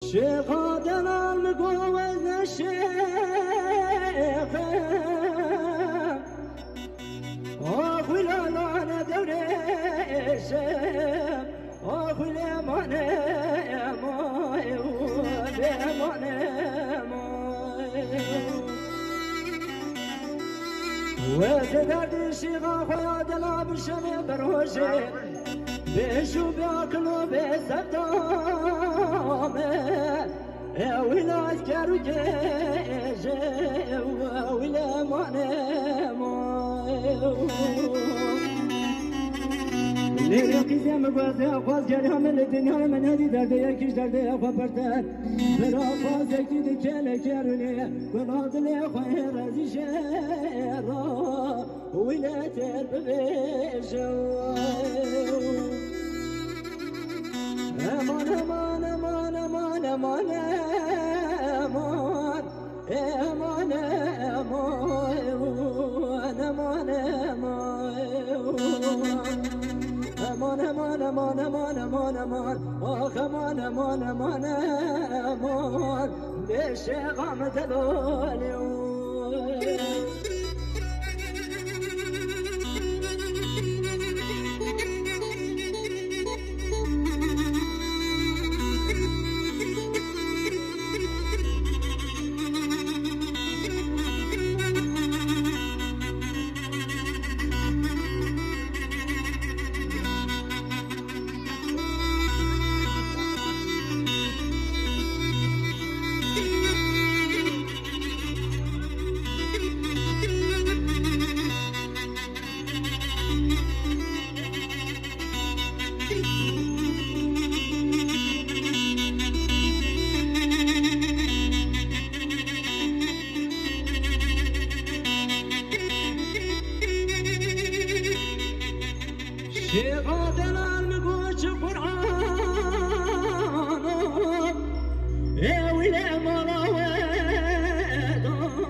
شيخ دلال مقوز الشيخ اخوي لانا دوري الشيخ اخوي لمانا موي ولمانا موي وزداد الشيخ اخوي دلال بشمي بروشي بيشو بياكلو بيستام يا ويلاش كارو جيجي ويلا مانمو ليلة قيزة مبازة أخواز جرها من الدنيا من هذه دردة يكيش دردة أخوا برتان برا فازة كده كلا كاروني قناض لي أخوة رازي شيرا ويلا ترب بيشو امان امان امان امان امان امان امان امان امان امان امان امان امان امان آخ امان امان امان امان بشغام دلولی شيخ دلال مقوش قرآن